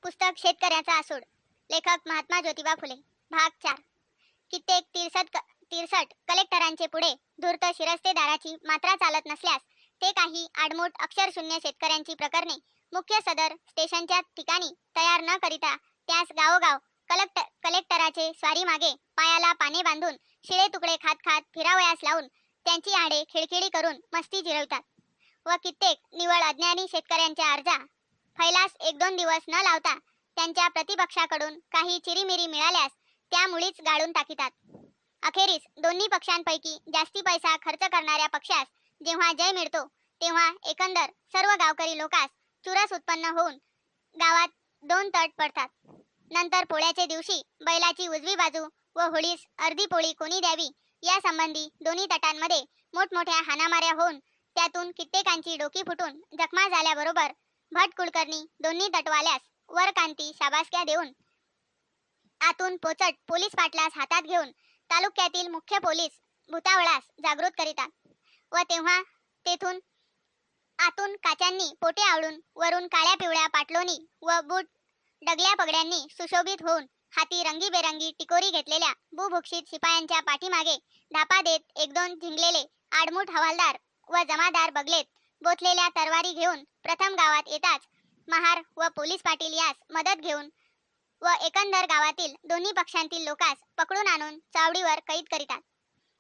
पुस्तक शेतकऱ्याचा आसूड. लेखक महात्मा ज्योतिबा फुले. भाग 4. कित्येक तिरसट कलेक्टरांचे पुढे धूर्त शिरस्तेदाराची मात्रा चालत नसल्यास ते काही आडमुठ अक्षरशून्य शेतकऱ्यांची प्रकरणे मुख्य सदर स्टेशनच्या ठिकाणी तयार न करिता त्यास गावोगाव कलेक्टराचे स्वारी मागे पायाला पाने बांधून शिळे तुकडे खात खात फिरावयास लावून त्यांची आडे खिळखिळी करून मस्ती जिरवितात व कित्येक निवळ अज्ञानी शेतकऱ्यांच्या अर्जा फैलास 1-2 दिवस न लावता त्यांच्या प्रतिपक्षाकडून काही चिरीमिरी मिळाल्यास त्या मुळीच गाळून टाकीतात. अखेरीस दोन्ही पक्षांपैकी जास्ती पैसा खर्च करणाऱ्या पक्षास जेव्हा जय मिळतो तेव्हा एकंदर सर्व गावकरी लोकांस चुरस उत्पन्न होऊन गावात 2 तट पडतात. नंतर पोळ्याचे दिवशी बैलाची उजवी बाजू व होळीस अर्धी पोळी कोणी द्यावी या संबंधी दोन्ही तटांमध्ये मोठमोठ्या हाणामाऱ्या होऊन त्यातून कित्येकांची डोकी फुटून जखमा झाल्याबरोबर भट कुलकर्णी दोन्ही तटवाल्यास वर कांती शाबासक्या देऊन आतून पोचट पोलीस पाटलास हातात घेऊन तालुक्यातील मुख्य पोलीस भूतावळास जागृत करीतात व तेव्हा तेथून आतून काच्यांनी पोटे आवळून वरून काळ्या पिवळ्या पाटलोनी व बूट डगल्या पगड्यांनी सुशोभित होऊन हाती रंगीबेरंगी टिकोरी घेतलेल्या भूभुक्षित शिपायांच्या पाठीमागे धापा देत 1-2 झिंगलेले आडमुठ हवालदार व जमादार बगलेत बोथलेल्या तरवारी घेऊन प्रथम गावात येताच महार व पोलीस पाटील यास मदत घेऊन व एकंदर गावातील दोन्ही पक्षांतील लोकांस पकडून आणून चावडीवर कैद करीतात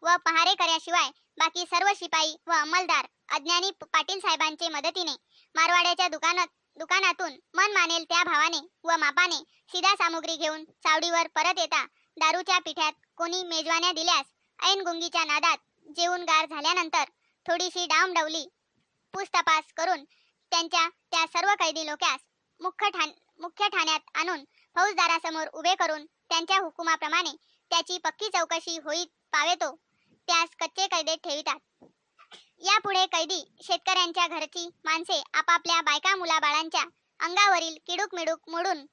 व पहारेकऱ्याशिवाय बाकी सर्व शिपाई व अंमलदार अज्ञानी पाटील साहेबांचे मदतीने मारवाड्याच्या दुकानातून मन मानेल त्या भावाने व मापाने शिधा सामुग्री घेऊन चावडीवर परत येता दारूच्या पिठ्यात कोणी मेजवान्या दिल्यास ऐन गुंगीच्या नादात जेवून गार झाल्यानंतर थोडीशी डावमडवली पूछतापास करून त्यांच्या त्या सर्व कैदी लोकांस मुख्य ठाण्यात आणून फौजदारासमोर उभे करून त्यांच्या हुकुमाप्रमाणे त्याची पक्की चौकशी होईत पावेतो त्यास कच्चे कैदेत ठेवितात. यापुढे कैदी शेतकऱ्यांच्या घरची माणसे आपापल्या बायका मुलाबाळांच्या अंगावरील किडूक मिडूक मोडून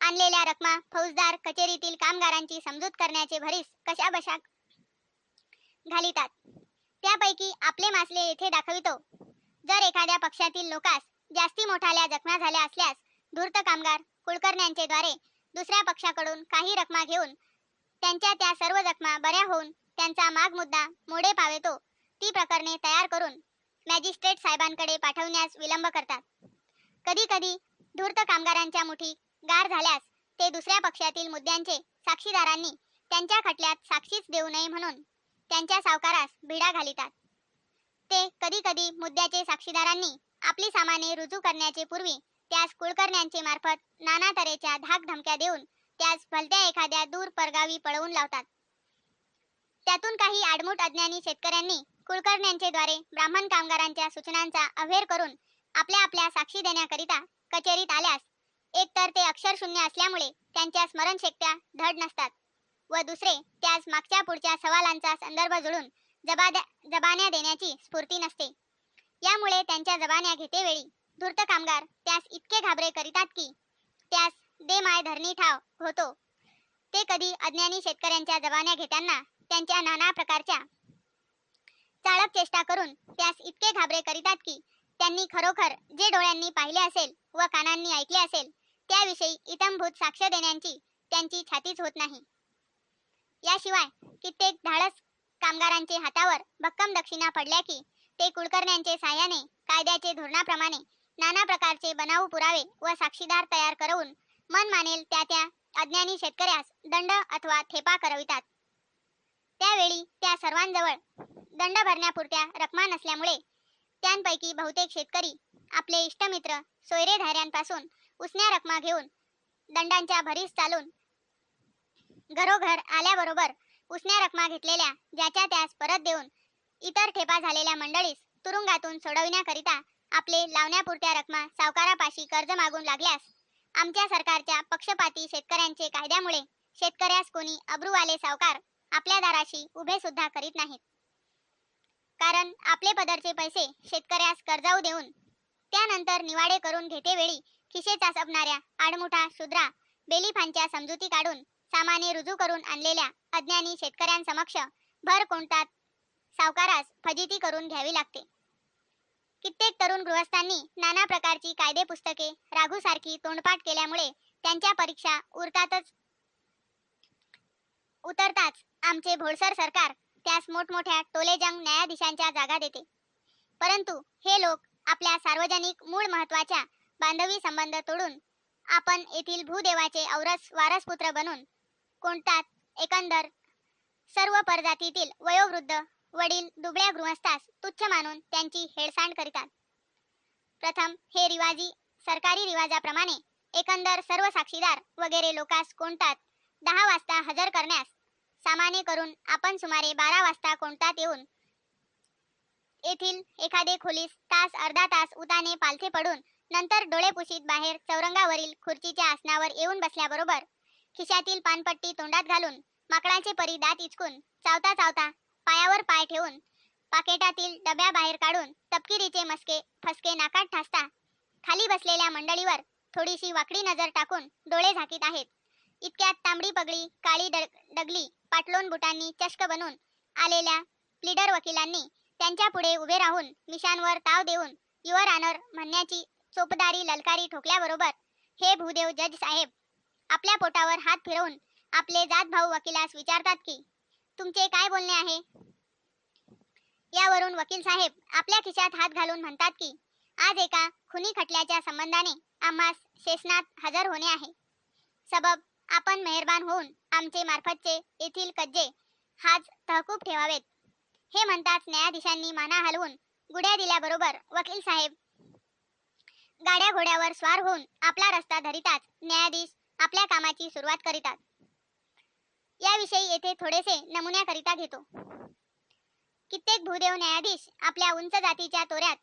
आणलेल्या रकमा फौजदार कचेरीतील कामगारांची समजूत करण्याचे भरीस कशाबशा घालितात. त्यापैकी आपले मासले येथे दाखवितो. जर एखाद्या पक्षातील लोकास जास्ती मोठाल्या जखमा झाल्या असल्यास धूर्त कामगार कुलकर्ण्यांचे द्वारे दुसऱ्या पक्षाकडून काही रकमा घेऊन त्यांच्या त्या सर्व जखमा बऱ्या होऊन त्यांचा माग मुद्दा मोडे पावेतो ती प्रकरणे तयार करून मॅजिस्ट्रेट साहेबांकडे पाठवण्यास विलंब करतात. कधी कधी धूर्त कामगारांच्या मुठी गार झाल्यास ते दुसऱ्या पक्षातील मुद्द्यांचे साक्षीदारांनी त्यांच्या खटल्यात साक्षीच देऊ नये म्हणून त्यांच्या सावकारास भिडा घालितात. ते कधी कधी मुद्द्याचे साक्षीदारांनी आपली सामाने रुजू करण्याचे पूर्वी त्यास कुलकर्ण्यांचे मार्फत नाना तऱ्हेच्या धाक धमक्या देऊन त्यास भलत्या एखाद्या दूर परगावी पळवून लावतात. त्यातून काही आडमुठ अज्ञानी शेतकऱ्यांनी कुलकर्ण्यांचे द्वारे ब्राह्मण कामगारांच्या सूचनांचा अव्हेर करून आपल्या साक्षी देण्याकरिता कचेरीत आल्यास एकतर ते अक्षरशून्य असल्यामुळे त्यांच्या स्मरणशक्त्या धड नसतात व दुसरे त्यास मागच्या पुढच्या सवालांचा संदर्भ जुळून जबान्या देण्याची स्फूर्ती नसते. यामुळे त्यांच्या जबान्या घेतेवेळी धूर्त कामगार त्यास इतके घाबरे करीतात की त्यास दे माय धरणी ठाव होतो. ते कधी अज्ञानी शेतकऱ्यांच्या जबान्या घेताना त्यांच्या नाना प्रकारच्या चाळक चेष्टा करून त्यास इतके घाबरे करीतात की त्यांनी खरोखर जे डोळ्यांनी पाहिले असेल व कानांनी ऐकले असेल त्याविषयी इतंभूत साक्ष देण्याची त्यांची छातीच होत नाही. याशिवाय कित्येक धाडस कामगारांचे हातावर भक्कम दक्षिणा पडल्या की ते कुलकर्ण्यांचे साह्याने कायद्याचे धोरणाप्रमाणे नाना प्रकारचे बनाऊ पुरावे व साक्षीदार तयार करून मन मानेल त्या अज्ञानी शेतकऱ्यास दंड अथवा ठेपा करवितात. त्यावेळी त्या सर्वांजवळ दंड भरण्यापुरत्या रकमा नसल्यामुळे त्यांपैकी बहुतेक शेतकरी आपले इष्टमित्र सोयरे धाऱ्यांपासून उसन्या रकमा घेऊन दंडांच्या भरीस चालून घरोघर आल्याबरोबर उसन्या रकमा घेतलेल्या ज्याच्या त्यास परत देऊन इतर ठेपा झालेल्या मंडळीस तुरुंगातून सोडविण्याकरिता आपले लावण्यापुरत्या रकमा सावकारापाशी कर्ज मागून लागल्यास आमच्या सरकारच्या पक्षपाती शेतकऱ्यांचे कायद्यामुळे शेतकऱ्यास कोणी अब्रूवाले सावकार आपल्या दाराशी उभे सुद्धा करीत नाहीत. कारण आपले पदरचे पैसे शेतकऱ्यास कर्जाऊ देऊन त्यानंतर निवाडे करून घेतेवेळी खिशे चासपणाऱ्या आडमुठा शूद्रा बेलिफांच्या समजुती काढून सामाने रुजू करून आणलेल्या अज्ञानी शेतकऱ्यांसमक्ष भर कोणतात सावकारास फजिती करून घ्यावी लागते. कित्येक तरुण गृहस्थांनी नाना प्रकारची कायदे पुस्तके राघूसारखी तोंडपाठ केल्यामुळे त्यांच्या परीक्षा उतरताच आमचे भोळसर सरकार त्यास मोठमोठ्या टोलेजंग न्यायाधीशांच्या जागा देते. परंतु हे लोक आपल्या सार्वजनिक मूळ महत्वाच्या बांधवी संबंध तोडून आपण येथील भूदेवाचे औरस वारसपुत्र बनून कोणतात एकंदर सर्व परजातीतील वयोवृद्ध वडील दुबळ्या गृहस्थास तुच्छ मानून त्यांची हेळसांड करीतात. प्रथम हे सरकारी रिवाजाप्रमाणे एकंदर सर्व साक्षीदार वगैरे लोकास कोणतात 10 वाजता हजर करण्यास सामाने करून आपण सुमारे 12 वाजता कोणतात येऊन येथील एखादे खोलीस तास अर्धा तास उताने पालथे पडून नंतर डोळे पुशीत बाहेर चौरंगावरील खुर्चीच्या आसनावर येऊन बसल्याबरोबर खिशातील पानपट्टी तोंडात घालून माकडाचे परी दात इचकून चावता चावता पायावर पाय ठेवून पाकेटातील डब्या बाहेर काढून तपकिरीचे फसके नाकात ठासता खाली बसलेल्या मंडळीवर थोडीशी वाकडी नजर टाकून डोळे झाकीत आहेत. इतक्यात तांबडी पगडी काळी डगली पाटलोन बुटांनी चष्क बनून आलेल्या प्लीडर वकिलांनी त्यांच्या पुढे उभे राहून मिशांवर ताव देऊन युअर ऑनर म्हणण्याची चोपदारी ललकारी ठोकल्याबरोबर हे भूदेव जज साहेब आपल्या पोटावर हात फिरवून आपले जात भाऊ वकिलास विचारतात की तुमचे काय बोलणे आहे. यावरून वकील साहेब आपल्या खिशात हात घालून म्हणतात की आज एका खुनी खटल्याच्या संबंधाने आम्हास सेशनात हजर होणे आहे. सबब आपण मेहरबान होऊन आमचे मार्फतचे येथील कज्जे हाज तहकूब ठेवावेत. हे म्हणताच न्यायाधीशांनी माना हलवून गुड्या दिल्याबरोबर वकील साहेब गाड्या घोड्यावर स्वार होऊन आपला रस्ता धरिताच न्यायाधीश आपल्या कामाची सुरुवात करीतात. याविषयी येथे थोडेसे नमुन्याकरिता घेतो. कित्येक भूदेव न्यायाधीश आपल्या उंच जातीच्या तोऱ्यात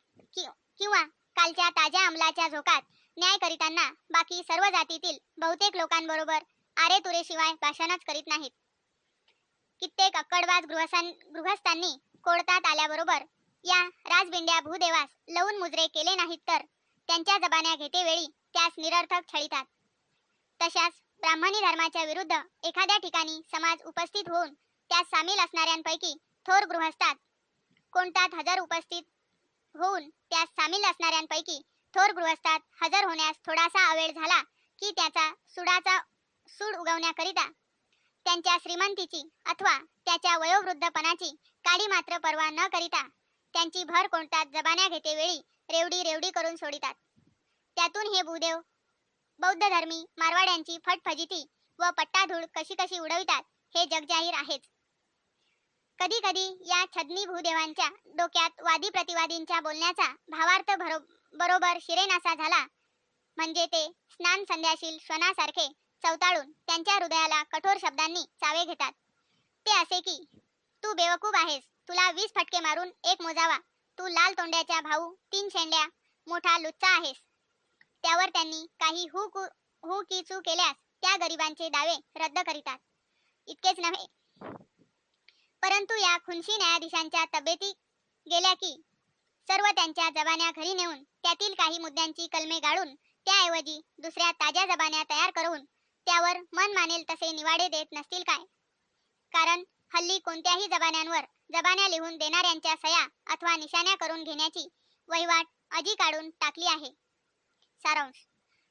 किंवा कालच्या ताज्या अंमलाच्या झोकात न्याय करीताना बाकी सर्व जातीतील बहुतेक लोकांबरोबर आरेतुरेशिवाय भाषणच करीत नाहीत. कित्येक अक्कडबाज गृहस्थांनी कोर्टात आल्याबरोबर या राजबिंड्या भूदेवास लवून मुजरे केले नाहीत तर त्यांच्या जबान्या घेतेवेळी त्यास निरर्थक छळीतात. तशाच ब्राह्मणी धर्माच्या विरुद्ध एखाद्या ठिकाणी समाज उपस्थित होऊन त्यात सामील असणाऱ्यांपैकी थोर गृहस्थात कोणतात हजर उपस्थित होऊन त्यास सामील असणाऱ्यांपैकी थोर गृहस्थात हजर होण्यास थोडासा अवेळ झाला की त्याचा सूड उगवण्याकरिता त्यांच्या श्रीमंतीची अथवा त्याच्या वयोवृद्धपणाची काडी मात्र पर्वा न करिता त्यांची भर कोणतात जबान्या घेतेवेळी रेवडी करून सोडितात. त्यातून हे भूदेव बौद्ध धर्मी मारवाड्यांची फटफजिती व पट्टाधूळ कशी उडवितात हे जगजाहीर आहेच. कधी कधी या छदनी भूदेवांच्या डोक्यात वादी प्रतिवादींच्या बोलण्याचा भावार्थ बरोबर शिरेनासा झाला म्हणजे ते स्नान संध्याशील श्वनासारखे चवताळून त्यांच्या हृदयाला कठोर शब्दांनी चावे घेतात. ते असे की तू बेवकूफ आहेस, तुला 20 फटके मारून एक मोजावा, तू लाल तोंड्याच्या भाऊ 3 शेंड्या मोठा लुच्चा आहेस. त्यावर त्यांनी काही हू की चू केल्यास त्या गरिबांचे दावे रद्द करीतात. इतकेच नव्हे परंतु या खुनशी न्यायाधीशांच्या तब्येती गेल्या की सर्व त्यांच्या जबान्या घरी नेऊन त्यातील काही मुद्द्यांची कलमे गाळून त्याऐवजी दुसऱ्या ताज्या जबान्या तयार करून त्यावर मन मानेल तसे निवाडे देत नसतील काय. कारण हल्ली कोणत्याही जबान्यांवर जबान्या लिहून देणाऱ्यांच्या सया अथवा निशाण्या करून घेण्याची वहिवाट अजी काढून टाकली आहे. सारांश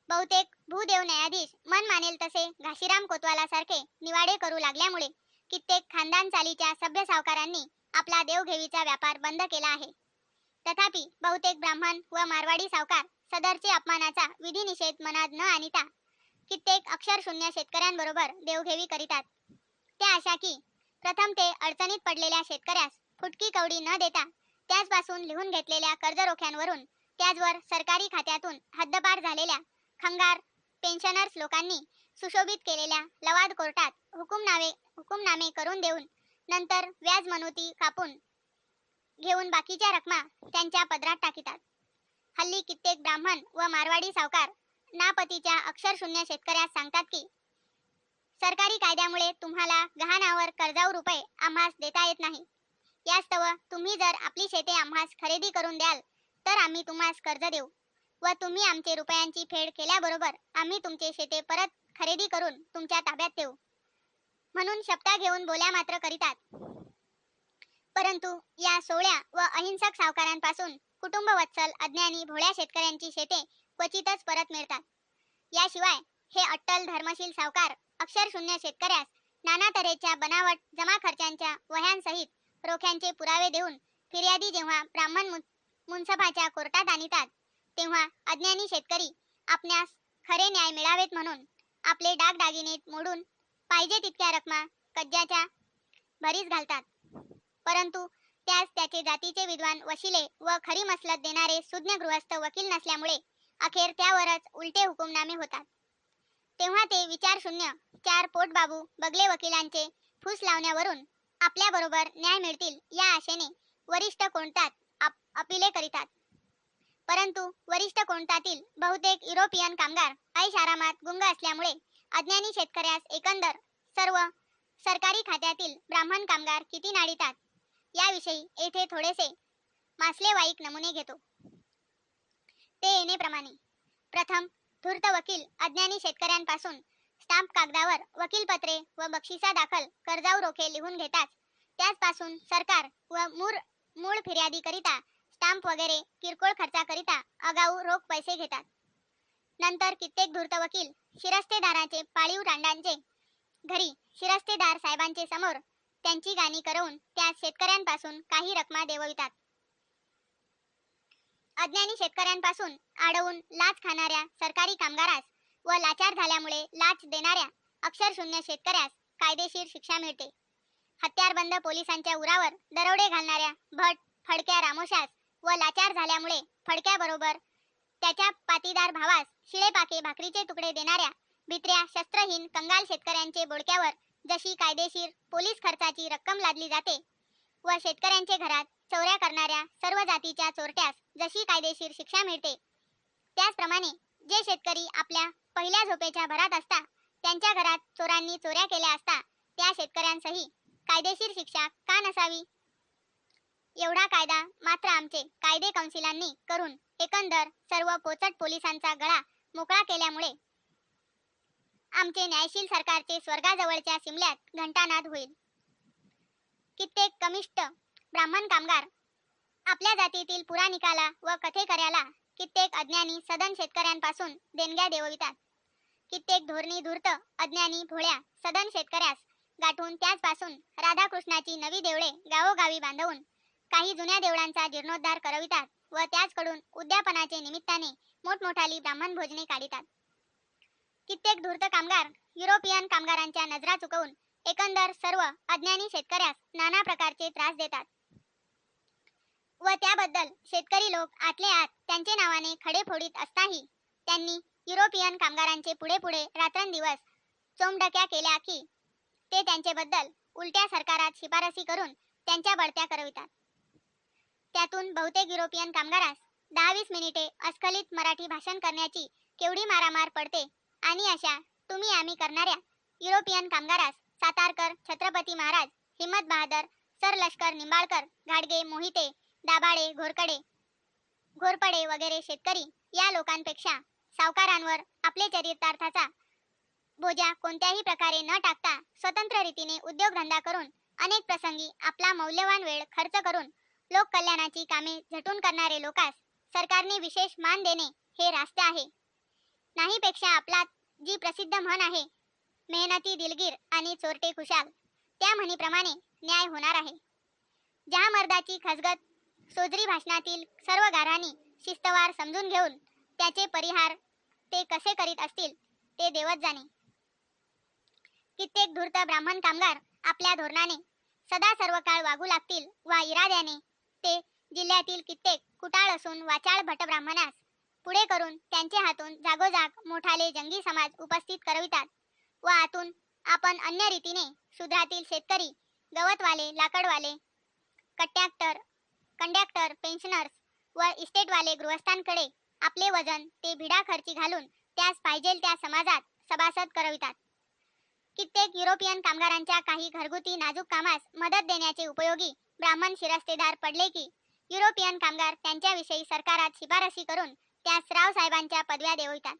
बहुतेक भूदेव न्यायाधीश मन मानेल तसे घाशीराम कोतवालासारखे निवाडे करू लागल्यामुळे कित्येक खानदान चालीच्या सभ्य सावकारांनी आपला देवघेवीचा व्यापार बंद केला आहे. तथापि बहुतेक ब्राह्मण व मारवाडी सावकार सदरचे अपमानाचा विधिनिषेध मनात न आणिता कित्येक अक्षरशून्य शेतकऱ्यांबरोबर देवघेवी करीतात. त्या अशा की प्रथम ते अडचणीत पडलेल्या शेतकऱ्यास फुटकी कवडी न देता त्याचपासून लिहून घेतलेल्या कर्जरोख्यांवरून त्याचवर सरकारी खात्यातून हद्दपार झालेल्या खंगार पेन्शनर्स लोकांनी सुशोभित केलेल्या लवाद कोर्टात हुकुमनामे करून देऊन नंतर व्याज मनुती कापून घेऊन बाकीच्या रकमा त्यांच्या पदरात टाकीतात. हल्ली कित्येक ब्राह्मण व मारवाडी सावकार नापतीच्या अक्षरशून्य शेतकऱ्यास सांगतात की सरकारी कायद्यामुळे तुम्हाला गहाणावर कर्जाऊ रुपये आम्हास देता येत नाही. यास्तव तुम्ही जर आपली शेते आम्हास खरेदी करून द्याल तर आम्ही तुम्हास कर्ज देऊ व तुम्ही आमचे रुपयांची फेड केल्याबरोबर आम्ही तुमचे शेते परत खरेदी करून तुमच्या ताब्यात देऊ म्हणून शपथा घेऊन बोल्या मात्र करीतात. परंतु या सोळ्या व अहिंसक सावकारांपासून कुटुंबवत्सल अज्ञानी भोळ्या शेतकऱ्यांची शेते क्वचितच परत मिळतात. याशिवाय हे अट्टल धर्मशील सावकार अक्षरशून्य शेतकऱ्यास नाना तऱ्हेच्या बनावट जमा खर्चांच्या वह्यांसहित रोख्यांचे पुरावे देऊन फिर्यादी जेव्हा ब्राह्मण मुन्सफाच्या कोर्टात आणतात तेव्हा अज्ञानी शेतकरी आपणास खरे न्याय मिळावेत म्हणून आपले दागदागिने मोडून पाहिजे तितक्या रकमा कज्जाच्या भरीस घालतात. परंतु त्यास त्याचे जातीचे विद्वान वशिले व खरी मसलत देणारे सुज्ञ गृहस्थ वकील नसल्यामुळे अखेर त्यावरच उलटे हुकुमनामे होतात. तेव्हा ते विचारशून्य चार पोटबाबू बगले वकिलांचे फूस लावण्यावरून आपल्या बरोबर न्याय मिळतील या आशेने वरिष्ठ कोर्टात अपिले करीतात. परंतु वरिष्ठ कोर्टातील बहुतेक युरोपियन कामगार ऐशारामात गुंग असल्यामुळे अज्ञानी शेतकऱ्यास एकंदर सर्व सरकारी खात्यातील ब्राह्मण कामगार किती नाडितात याविषयी येथे थोडेसे मासलेवाईक नमुने घेतो. ते येणेप्रमाणे. प्रथम, धूर्त वकील अज्ञानी शेतकऱ्यांपासून स्टाम्प कागदावर वकीलपत्रे व बक्षिसा दाखल कर्जाऊ रोखे लिहून घेतात. त्याचपासून सरकार व मूळ फिर्यादी करिता स्टाम्प वगैरे किरकोळ खर्चाकरिता आगाऊ रोख पैसे घेतात. नंतर कित्येक धूर्त वकील शिरस्तेदाराचे पाळीव रांडांचे घरी शिरस्तेदार साहेबांचे समोर त्यांची गाणी करवून त्या शेतकऱ्यांपासून काही रकमा देववितात. अज्ञानी शेतकऱ्यांपासून अडवून लाच खाणाऱ्या सरकारी कामगारास व लाचार झाल्यामुळे लाच देणाऱ्या अक्षरशून्य शेतकऱ्यास कायदेशीर शिक्षा मिळते. हत्यारबंद पोलिसांच्या उरावर दरोडे घालणाऱ्या भट फडक्या रामोशास व लाचार झाल्यामुळे फडक्याबरोबर त्याच्या पाटीदार भावास शिळेपाके भाकरीचे तुकडे देणाऱ्या भित्र्या शस्त्रहीन कंगाल शेतकऱ्यांचे बोडक्यावर जशी कायदेशीर पोलीस खर्चाची रक्कम लादली जाते व शेतकऱ्यांचे घरात चोऱ्या करणाऱ्या सर्व जातीच्या चोरट्यास जशी कायदेशीर शिक्षा मिळते त्याचप्रमाणे जे शेतकरी आपल्या पहिल्या झोपेच्या भरात असता त्यांच्या घरात चोरांनी चोऱ्या केल्या असता त्या शेतकऱ्यांसही कायदेशीर शिक्षा का नसावी. एवढा कायदा मात्र आमचे कायदे कौन्सिलांनी करून एकंदर सर्व पोचट पोलिसांचा गळा मोकळा केल्यामुळे आमचे न्यायशील सरकारचे स्वर्गाजवळच्या सिमल्यात घंटानाद होईल. कित्येक कनिष्ठ ब्राह्मण कामगार आपल्या जातीतील पुराणिकाला व कथेकऱ्याला कित्येक अज्ञानी सदन शेतकऱ्यांपासून देणग्या देववितात. कित्येक धोरणी धूर्त अज्ञानी भोळ्या सदन शेतकऱ्यास गाठून त्याचपासून राधाकृष्णाची नवी देवळे गावोगावी बांधवून काही जुन्या देवळांचा जीर्णोद्धार करवितात व त्याचकडून उद्यापनाचे निमित्ताने मोठमोठाली ब्राह्मण भोजने काढितात. कित्येक धूर्त कामगार युरोपियन कामगारांच्या नजरा चुकवून एकंदर सर्व अज्ञानी शेतकऱ्यास नाना प्रकारचे त्रास देतात व त्याबद्दल शेतकरी लोक आतले आत त्यांचे नावाने खडे फोडीत असताही त्यांनी युरोपियन कामगारांचे पुढे पुढे रात्रंदिवस चोमडक्या केल्या की ते त्यांच्याबद्दल उलट्या सरकारात शिफारसी करून त्यांच्या बढत्या करवितात. त्यातून बहुतेक युरोपियन कामगारास 10-20 मिनिटे अस्खलित मराठी भाषण करण्याची केवढी मारामार पडते आणि अशा तुम्ही आम्ही करणाऱ्या युरोपियन कामगारास सातारकर, छत्रपती महाराज, हिम्मत बहादर, सर लष्कर निंबाळकर, घाडगे, मोहिते, दाभाडे, घोरपडे वगैरे शेतकरी या लोकांपेक्षा सावकारांवर आपले चरितार्थाचा बोजा कोणत्याही प्रकारे न टाकता स्वतंत्र रीतीने उद्योगधंदा करून अनेक प्रसंगी आपला मौल्यवान वेळ खर्च करून लोक कल्याणाची कामे झटून करणारे लोकास सरकारने विशेष मान देणे हे रास्त आहे. नाहीपेक्षा आपला जी प्रसिद्ध म्हण आहे, मेहनती दिलगीर आणि चोरटे खुशाल, त्या म्हणीप्रमाणे न्याय होणार आहे. ज्या मर्दाची खसगत सोजरी भाषणातील सर्व गाऱ्हाणी शिस्तवार समजून घेऊन त्याचे परिहार ते कसे करीत असतील ते देवच जाणे. कित्येक धूर्त ब्राह्मण कामगार आपल्या धोरणाने सदा सर्व काळ वागू लागतील वा इराद्याने ते जिल्ह्यातील कित्येक कुटाळ असून वाचाळ भटब्राह्मणास पुढे करून त्यांचे हातून जागोजाग मोठाले जंगी समाज उपस्थित करवितात व आतून आपण अन्य रीतीने शूद्रातील शेतकरी, गवतवाले, लाकडवाले, कंडक्टर, पेन्शनर्स व इस्टेटवाले गृहस्थांकडे आपले वजन ते भिडा खर्ची घालून त्यास पाहिजेल त्या समाजात सभासद करवितात. कित्येक युरोपियन कामगारांच्या काही घरगुती नाजूक कामास मदत देण्याचे उपयोगी ब्राह्मण शिरस्तेदार पडले की युरोपियन कामगार त्यांच्याविषयी सरकारात शिफारसी करून त्यास रावसाहेबांच्या पदव्या देववितात.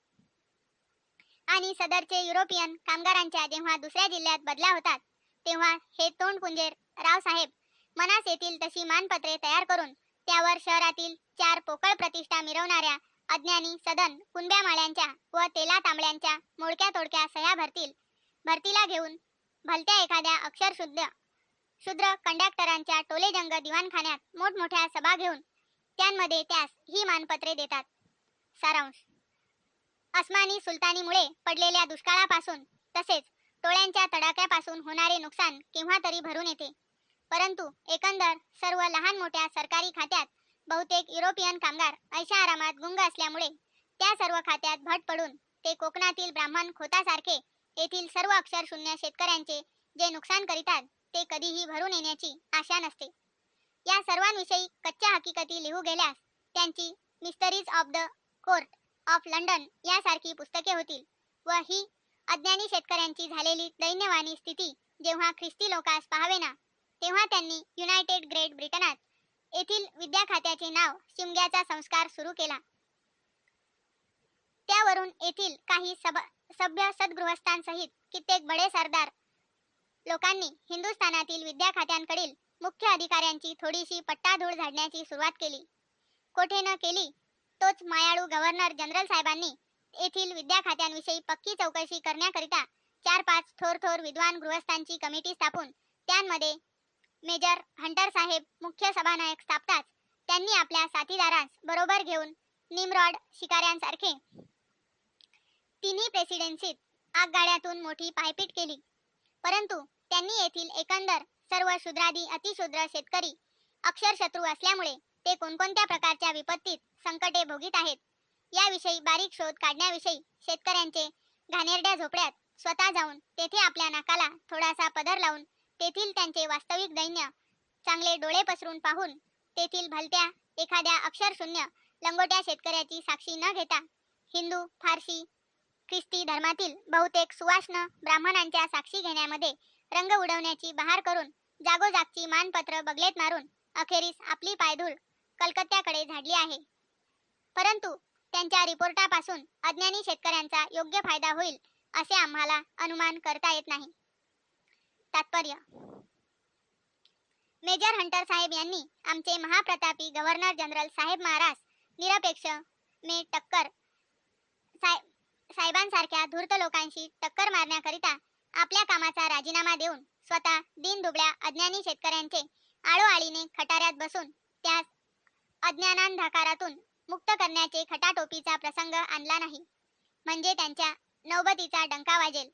आणि सदरचे युरोपियन कामगारांच्या जेव्हा दुसऱ्या जिल्ह्यात बदल्या होतात तेव्हा हे तोंडपुंजेर रावसाहेब मनास येतील तशी मानपत्रे तयार करून त्यावर शहरातील 4 पोकळ प्रतिष्ठा मिरवणाऱ्या अज्ञानी सदन कुणब्या माळ्यांच्या व तेला तांबड्यांच्या मोडक्या तोडक्या सह्या भरतीला घेऊन भलत्या एखाद्या शूद्र कंडक्टरांच्या टोलेजंग दिवाणखान्यात मोठमोठ्या सभा घेऊन त्यांमध्ये त्यास ही मानपत्रे देतात. सारांश. अस्मानी सुलतानीमुळे पडलेल्या दुष्काळापासून तसेच टोळ्यांच्या तडाख्यापासून होणारे नुकसान केव्हा तरी भरून येते, परंतु एकंदर सर्व लहान मोठ्या सरकारी खात्यात बहुतेक युरोपियन कामगार ऐशाआरामात गुंग असल्यामुळे त्या सर्व खात्यात भट पडून ते कोकणातील ब्राह्मण खोतासारखे येथील सर्व अक्षरशून्य शेतकऱ्यांचे जे नुकसान करीतात ते कधीही भरून येण्याची आशा नसते. या सर्वांविषयी कच्च्या हकीकती लिहू गेल्यास त्यांची mysteries of the court of London यासारखी पुस्तके होतील व ही अज्ञानी शेतकऱ्यांची झालेली दैन्यवाणी स्थिती जेव्हा ख्रिस्ती लोकांस पाहावेना तेव्हा त्यांनी युनायटेड ग्रेट ब्रिटनात येथील विद्या खात्याचे नाव शिमग्याचा संस्कार सुरू केला. त्यावरून येथील काही सभ्य सद्गृहस्थांसहित कित्येक बडे सरदार लोकांनी हिंदुस्थानातील विद्या खात्यांकडील मुख्य अधिकाऱ्यांची थोडीशी पट्टाधूळ झाडण्याची सुरुवात केली. कोठे न केली तोच मायाळू गव्हर्नर जनरल साहेबांनी येथील विद्या खात्यांविषयी पक्की चौकशी करण्याकरिता 4-5 थोर विद्वान गृहस्थांची कमिटी स्थापून त्यांमध्ये मेजर हंटर साहेब मुख्य सभानायक स्थापताच त्यांनी आपल्या साथीदारांस बरोबर घेऊन निमरॉड शिकाऱ्यांसारखे तिन्ही प्रेसिडेन्सीत आगगाड्यातून मोठी पायपीट केली. परंतु त्यांनी येथील एकंदर सर्व शूद्रादी अतिशूद्र शेतकरी अक्षरशत्रू असल्यामुळे ते कोणकोणत्या प्रकारच्या विपत्तीत संकटे भोगीत आहेत याविषयी बारीक शोध काढण्याविषयी शेतकऱ्यांचे घाणेरड्या झोपड्यात स्वतः जाऊन तेथे आपल्या नाकाला थोडासा पदर लावून तेथील त्यांचे वास्तविक दैन्य चांगले डोळे पसरून पाहून तेथील भलत्या एखाद्या अक्षरशून्य लंगोट्या शेतकऱ्याची साक्षी न घेता हिंदू फारसी ख्रिस्ती धर्मातील बहुतेक सुवासना ब्राह्मणांच्या साक्षी घेण्यामध्ये रंग उडवण्याची बहार करून जागोजागची मानपत्र बगलेत मारून अखेरीस आपली पायधूळ कलकत्त्याकडे झाडली आहे. परंतु त्यांच्या रिपोर्टापासून अज्ञानी शेतकऱ्यांचा योग्य फायदा होईल असे आम्हाला अनुमान करता येत नाही. तात्पर्य. मेजर हंटर साहेब यांनी आमचे महाप्रतापी गव्हर्नर जनरल साहेब महाराज निरपेक्ष मे टक्कर साहेबांसारख्या धूर्त लोकांशी टक्कर मारण्याकरिता आपल्या कामाचा राजीनामा देऊन स्वतः दीनदुबळ्या अज्ञानी शेतकऱ्यांचे आळोआळीने खटाऱ्यात बसून त्यास अज्ञानांधकारातून मुक्त करण्याचे खटाटोपीचा प्रसंग आणला नाही म्हणजे त्यांच्या नौबतीचा डंका वाजेल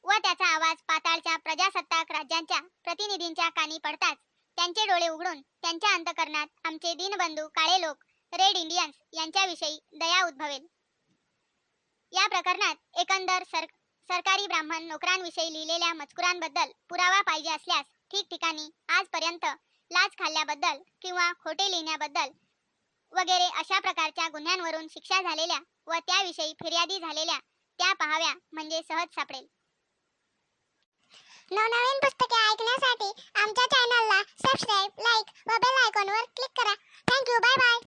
व त्याचा आवाज पाताळच्या प्रजासत्ताक राज्यांच्या प्रतिनिधींच्या कानी पडताच त्यांचे डोळे उघडून त्यांच्या अंतकरणात आमचे दीनबंधू काळे लोक रेड इंडियन्स यांच्याविषयी दया उद्भवेल. या प्रकरणात एकंदर सरकारी ब्राह्मण नोकरांविषयी लिहिलेल्या मजकुरांबद्दल पुरावा पाहिजे असल्यास ठिकठिकाणी आजपर्यंत लाच खाल्ल्याबद्दल किंवा खोटे लिहिण्याबद्दल वगैरे अशा प्रकारच्या गुन्ह्यांवरून शिक्षा झालेल्या व त्याविषयी फिर्यादी झालेल्या त्या पाहाव्या म्हणजे सहज सापडेल. नवनवीन पुस्तके ऐकण्यासाठी आमच्या चॅनलला सबस्क्राईब, लाईक व बेल आयकॉनवर क्लिक करा. थँक्यू. Bye bye.